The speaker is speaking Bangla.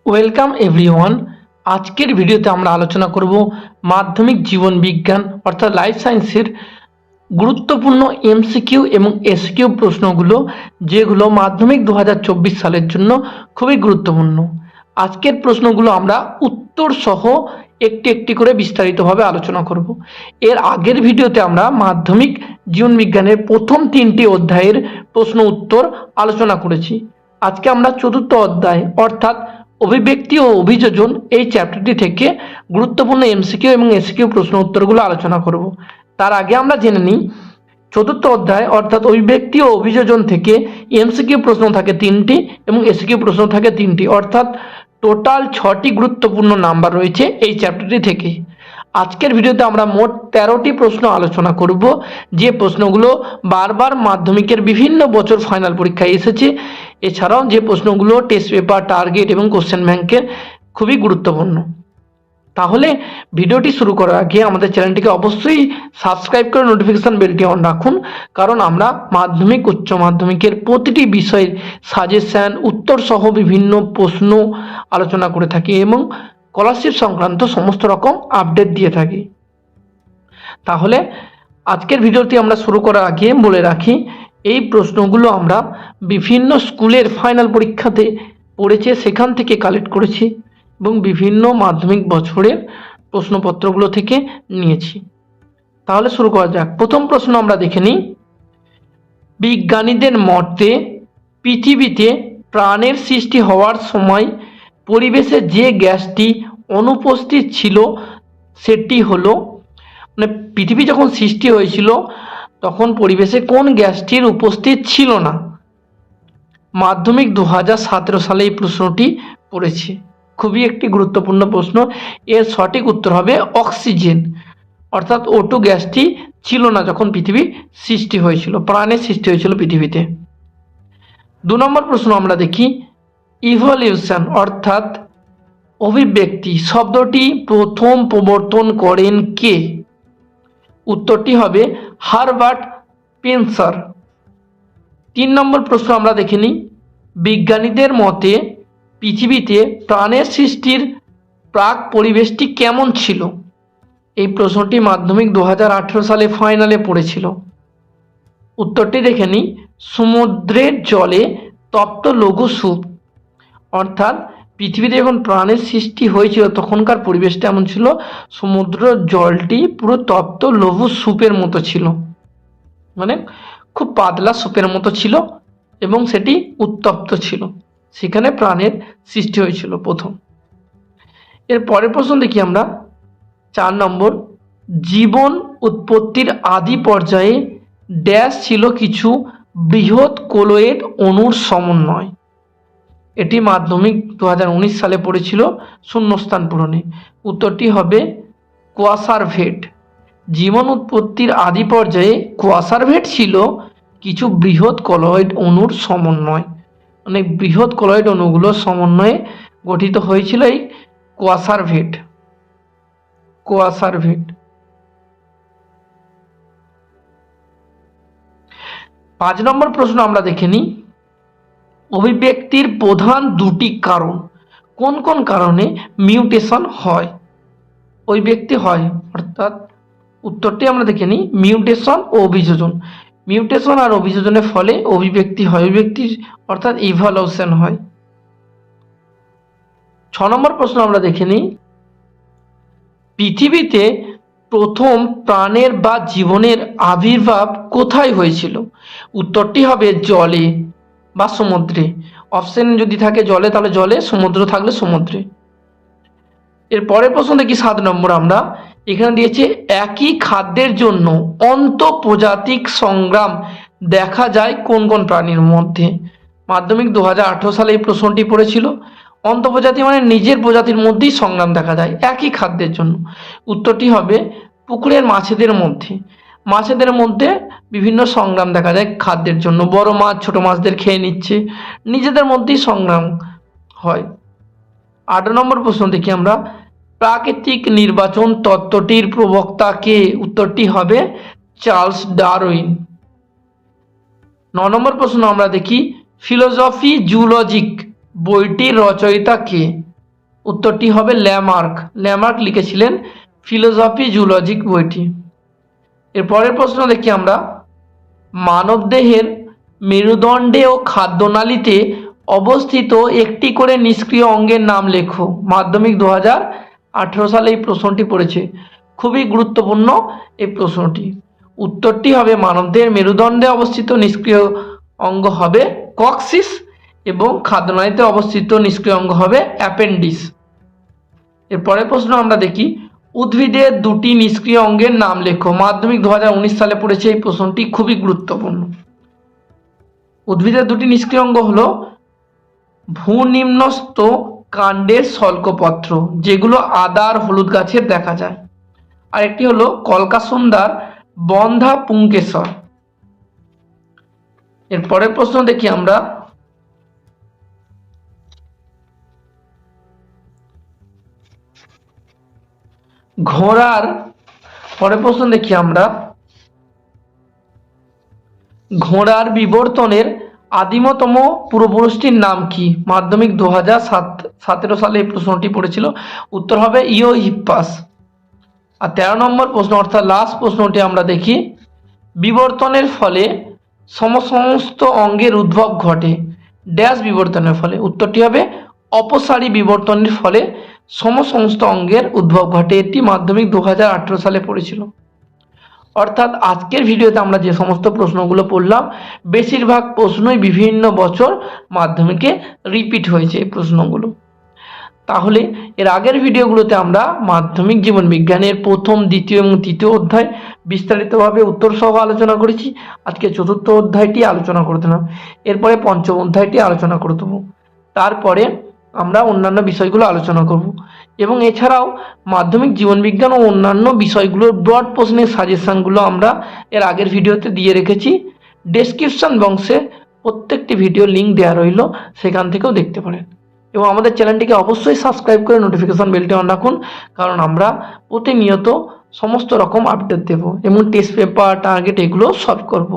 Welcome everyone. আজকের ভিডিওতে আমরা আলোচনা করব মাধ্যমিক জীবন বিজ্ঞান অর্থাৎ লাইফ সায়েন্সের গুরুত্বপূর্ণ এমসিকিউ এবং এসকিউ প্রশ্নগুলো, যেগুলো মাধ্যমিক 2024 সালের জন্য খুবই গুরুত্বপূর্ণ। আজকের প্রশ্নগুলো আমরা উত্তর সহ একটি একটি করে বিস্তারিতভাবে আলোচনা করব। এর আগের ভিডিওতে আমরা মাধ্যমিক জীবন বিজ্ঞানের প্রথম 3টি অধ্যায়ের প্রশ্ন উত্তর আলোচনা করেছি। আজকে আমরা চতুর্থ অধ্যায় অর্থাৎ অভিব্যক্তি ও অভিযোজন এই চ্যাপ্টারটি থেকে গুরুত্বপূর্ণ এমসিকিউ এবং এসকিউ প্রশ্ন উত্তরগুলো আলোচনা করব। তার আগে আমরা জেনে নিই, চতুর্থ অধ্যায় অর্থাৎ অভিব্যক্তি ও অভিযোজন থেকে এমসিকিউ প্রশ্ন থাকে 3টি এবং এসকিউ প্রশ্ন থাকে 3টি, অর্থাৎ টোটাল 6টি গুরুত্বপূর্ণ নাম্বার রয়েছে এই চ্যাপ্টারটি থেকে। আজকের ভিডিওতে আমরা মোট 13টি প্রশ্ন আলোচনা করব, যে প্রশ্নগুলো বারবার মাধ্যমিকের বিভিন্ন বছর ফাইনাল পরীক্ষায় এসেছে। এছাড়াও যে প্রশ্নগুলো টেস্ট পেপার, টার্গেট এবং কোশ্চেন ব্যাংকের খুবই গুরুত্বপূর্ণ। তাহলে ভিডিওটি শুরু করার আগে আমাদের চ্যানেলটিকে অবশ্যই সাবস্ক্রাইব করে নোটিফিকেশন বেলটি অন রাখুন, কারণ আমরা মাধ্যমিক, উচ্চ মাধ্যমিকের প্রতিটি বিষয়ের সাজেশন, উত্তর সহ বিভিন্ন প্রশ্ন আলোচনা করে থাকি এবং স্কলারশিপ সংক্রান্ত সমস্ত রকম আপডেট দিয়ে থাকি। তাহলে আজকের ভিডিওটি আমরা শুরু করার আগে বলে রাখি, এই প্রশ্নগুলো আমরা বিভিন্ন স্কুলের ফাইনাল পরীক্ষাতে পড়েছে, সেখান থেকে কালেক্ট করেছি এবং বিভিন্ন মাধ্যমিক বছরের প্রশ্নপত্রগুলো থেকে নিয়েছি। তাহলে শুরু করা যাক। প্রথম প্রশ্ন আমরা দেখে নিই, বিজ্ঞানীদের মতে পৃথিবীতে প্রাণের সৃষ্টি হওয়ার সময় পরিবেশে যে গ্যাসটি অনুপস্থিত ছিল সেটি হলো, মানে পৃথিবী যখন সৃষ্টি হয়েছিল তখন পরিবেশে কোন গ্যাসটির উপস্থিত ছিল না? মাধ্যমিক 2017 সালে এই প্রশ্নটি পড়েছে। খুবই একটি গুরুত্বপূর্ণ প্রশ্ন। এর সঠিক উত্তর হবে অক্সিজেন, অর্থাৎ O2 গ্যাসটি ছিল না যখন পৃথিবী সৃষ্টি হয়েছিল, প্রাণের সৃষ্টি হয়েছিল পৃথিবীতে। 2 নম্বর প্রশ্ন আমরা দেখি, ইভলিউশন অর্থাৎ অভিব্যক্তি শব্দটি প্রথম প্রবর্তন করেন কে? উত্তরটি হবে হারবার্ট স্পেন্সার। 3 নম্বর প্রশ্ন আমরা দেখে নিই, বিজ্ঞানীদের মতে পৃথিবীতে প্রাণের সৃষ্টির প্রাক পরিবেশটি কেমন ছিল? এই প্রশ্নটি মাধ্যমিক 2018 সালে ফাইনালে পড়েছিল। উত্তরটি দেখে নিই, সমুদ্রের জলে তপ্ত লঘু স্যুপ, অর্থাৎ পৃথিবীতে যখন প্রাণের সৃষ্টি হয়েছিল তখনকার পরিবেশটা এমন ছিল, সমুদ্র জলটি পুরো তপ্ত লঘু স্যুপের মতো ছিল, মানে খুব পাতলা স্যুপের মতো ছিল এবং সেটি উত্তপ্ত ছিল, সেখানে প্রাণের সৃষ্টি হয়েছিল প্রথম। এর পরের প্রশ্ন দেখি আমরা, 4 নম্বর, জীবন উৎপত্তির আদি পর্যায়ে ড্যাশ ছিল কিছু বৃহৎ কোলয়েড অণুর সমন্বয়। এটি মাধ্যমিক 2019 সালে পড়েছিল শূন্যস্থান পূরণে। উত্তরটি হবে কোয়াসারভেট। জীবন উৎপত্তির আদি পর্যায়ে কোয়াসারভেট ছিল কিছু বৃহৎ কলয়েড অণুর সমন্বয়, মানে বৃহৎ কলয়েড অণুগুলোর সমন্বয়ে গঠিত হয়েছিল এই কোয়াসারভেট। 5 নম্বর প্রশ্ন আমরা দেখে নিই, অভিব্যক্তির প্রধান 2টি কারণ, কোন কোন কারণে মিউটেশন হয়? অভিব্যক্তি হয়, অর্থাৎ উত্তরটি আমরা দেখে নিই, মিউটেশন ও অভিযোজন। মিউটেশন আর অভিযোজনের ফলে অভিব্যক্তি হয়, অভিব্যক্তি অর্থাৎ ইভলিউশন হয়। 6 নম্বর প্রশ্ন আমরা দেখে নিই, পৃথিবীতে প্রথম প্রাণের বা জীবনের আবির্ভাব কোথায় হয়েছিল? উত্তরটি হবে জলে বা সমুদ্রে। অপশন যদি থাকে জলে তাহলে জলে, সমুদ্র থাকলে সমুদ্রে। এর পরের প্রশ্ন দেখি 7 নম্বর আমরা, এখানে দিয়েছে একই খাদ্যের জন্য অন্তঃপ্রজাতিক সংগ্রাম দেখা যায় কোন কোন প্রাণীর মধ্যে? মাধ্যমিক 2018 সালে এই প্রশ্নটি পড়েছিল। অন্তঃপ্রজাতি মানে নিজের প্রজাতির মধ্যেই সংগ্রাম দেখা যায় একই খাদ্যের জন্য। উত্তরটি হবে পুকুরের মাছেদের মধ্যে। মাছেদের মধ্যে বিভিন্ন সংগ্রাম দেখা যায় খাদ্যের জন্য, বড় মাছ ছোট মাছদের খেয়ে নিচ্ছে, নিজেদের মধ্যেই সংগ্রাম হয়। 8 নম্বর প্রশ্ন দেখি আমরা, প্রাকৃতিক নির্বাচন তত্ত্বটির প্রবক্তা কে? উত্তরটি হবে চার্লস ডারউইন। 9 নম্বর প্রশ্ন আমরা দেখি, ফিলোসফি জুলজিক বইটির রচয়িতা কে? উত্তরটি হবে ল্যামার্ক। ল্যামার্ক লিখেছিলেন ফিলোসফি জুলজিক বইটি। এর পরের প্রশ্ন দেখি আমরা, মানবদেহের মেরুদণ্ডে ও খাদ্যনালীতে অবস্থিত একটি করে নিষ্ক্রিয় অঙ্গের নাম লেখো। মাধ্যমিক 2018 সালে এই প্রশ্নটি পড়েছে, খুবই গুরুত্বপূর্ণ এই প্রশ্নটি। উত্তরটি হবে মানবদেহের মেরুদণ্ডে অবস্থিত নিষ্ক্রিয় অঙ্গ হবে কক্সিস এবং খাদ্যনালীতে অবস্থিত নিষ্ক্রিয় অঙ্গ হবে অ্যাপেন্ডিক্স। এর পরের প্রশ্ন আমরা দেখি, উদ্ভিদের দুটি নিষ্ক্রিয় অঙ্গের নাম লেখো। মাধ্যমিক 2019 সালে পড়েছে এই প্রশ্নটি, খুবই গুরুত্বপূর্ণ। উদ্ভিদের দুটি নিষ্ক্রিয় অঙ্গ হলো ভূনিম্নস্থ কাণ্ডের শল্কপত্র, যেগুলো আদা আর হলুদ গাছের দেখা যায়। আর একটি হলো কলকাসুন্দার বন্ধা পুংকেশর। এর পরের প্রশ্ন দেখি আমরা, ঘোড়ার পরের প্রশ্ন দেখি আমরা, ঘোড়ার বিবর্তনের আদিমতম পূর্বপুরুষটির নাম কি? মাধ্যমিক 2017 সালে এই প্রশ্নটি পড়েছিল, উত্তর হবে ইওহিপ্পাস। আর 13 নম্বর প্রশ্ন অর্থাৎ লাস্ট প্রশ্নটি আমরা দেখি, বিবর্তনের ফলে সমস্ত অঙ্গের উদ্ভব ঘটে ড্যাশ বিবর্তনের ফলে। উত্তরটি হবে অপসারী বিবর্তনের ফলে সমস্ত অঙ্গের উদ্ভব ঘটে। এটি মাধ্যমিক 2018 সালে পড়েছিল। অর্থাৎ আজকের ভিডিওতে আমরা যে সমস্ত প্রশ্নগুলো পড়লাম, বেশিরভাগ প্রশ্নই বিভিন্ন বছর মাধ্যমিকে রিপিট হয়েছে এই প্রশ্নগুলো। তাহলে এর আগের ভিডিওগুলোতে আমরা মাধ্যমিক জীবন বিজ্ঞানের প্রথম, দ্বিতীয় এবং তৃতীয় অধ্যায় বিস্তারিতভাবে উত্তর সহ আলোচনা করেছি। আজকে চতুর্থ অধ্যায়টি আলোচনা করে দিলাম, এরপরে পঞ্চম অধ্যায়টি আলোচনা করে দেবো, তারপরে আমরা অন্যান্য বিষয়গুলো আলোচনা করব। এবং এছাড়াও মাধ্যমিক জীবন বিজ্ঞান ও অন্যান্য বিষয়গুলোর ব্রড প্রশ্নের সাজেশনগুলো আমরা এর আগের ভিডিওতে দিয়ে রেখেছি। ডেসক্রিপশন বক্সে প্রত্যেকটি ভিডিও লিঙ্ক দেওয়া রইল, সেখান থেকেও দেখতে পারেন। এবং আমাদের চ্যানেলটিকে অবশ্যই সাবস্ক্রাইব করে নোটিফিকেশন বেলটি অন রাখুন, কারণ আমরা প্রতিনিয়ত সমস্ত রকম আপডেট দেব এবং টেস্ট পেপার, টার্গেট এগুলো সলভ করব।